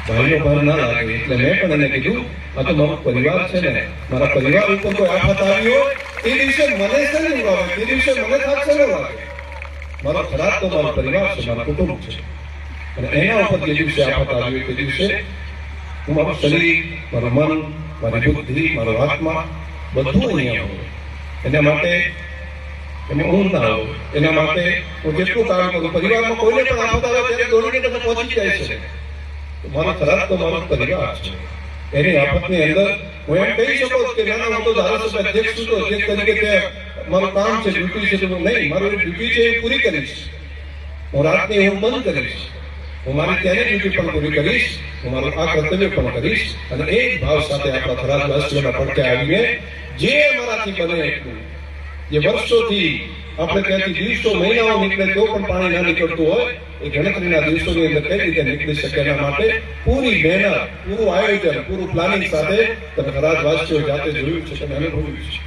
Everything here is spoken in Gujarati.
ભાઈનો ભાર ના લાગે. એટલે મેં પણ એને કીધું, આ તો મારો પરિવાર છે ને, મારા પરિવાર ઉપર કોઈ આફત આવી હોય તે દિવસે મને છે ને આવે, તે દિવસે મને થાક છે લાગે. મારો ખરાબ તો મારો પરિવાર છે, મારું કુટુંબ છે, અને એના ઉપર જે દિવસે આફત આવી તે દિવસે હું મારું શરીર, મારું મન, મારી બુદ્ધિ, મારો આત્મા બધું અહીંયા હોય. એના માટે એમાં ઊંઘ ના આવે. એના માટે હું જેટલું કામ કરું, પરિવારમાં કોઈને પણ આફત આવે ત્યારે દોડીને તમે પહોંચી જાય છે. મારો ખરાબ તો મારો પરિવાર છે. એની આફતની અંદર હું એમ કહી શકું કે ના હું તો ધારાસભ્ય અધ્યક્ષ છું, તો અધ્યક્ષ તરીકે મારું કામ છે, ડ્યુટી છે, નહીં, મારું ડ્યુટી છે એ પૂરી કરીશ. હું રાતની હું બંધ કરીશ, હું મારી ત્યાંની ડ્યુટી પણ પૂરી કરીશ, હું મારું આ કર્તવ્ય પણ કરીશ. અને એ જ ભાવ સાથે આપણા ખરાબ રાષ્ટ્રના પડકે આવીને જે અમારાથી બને એટલું, જે વર્ષોથી આપણે ત્યાંથી દિવસો મહિનાઓ નીકળે તો પણ પાણી ના નીકળતું હોય, એ ગણતરીના દિવસોની અંદર કઈ રીતે નીકળી શકે એના માટે પૂરી મહેનત, પૂરું આયોજન, પૂરું પ્લાનિંગ સાથે તમે ખરાબ વાસીઓ જાતે જોયું છે, તમે અનુભવ્યું છે.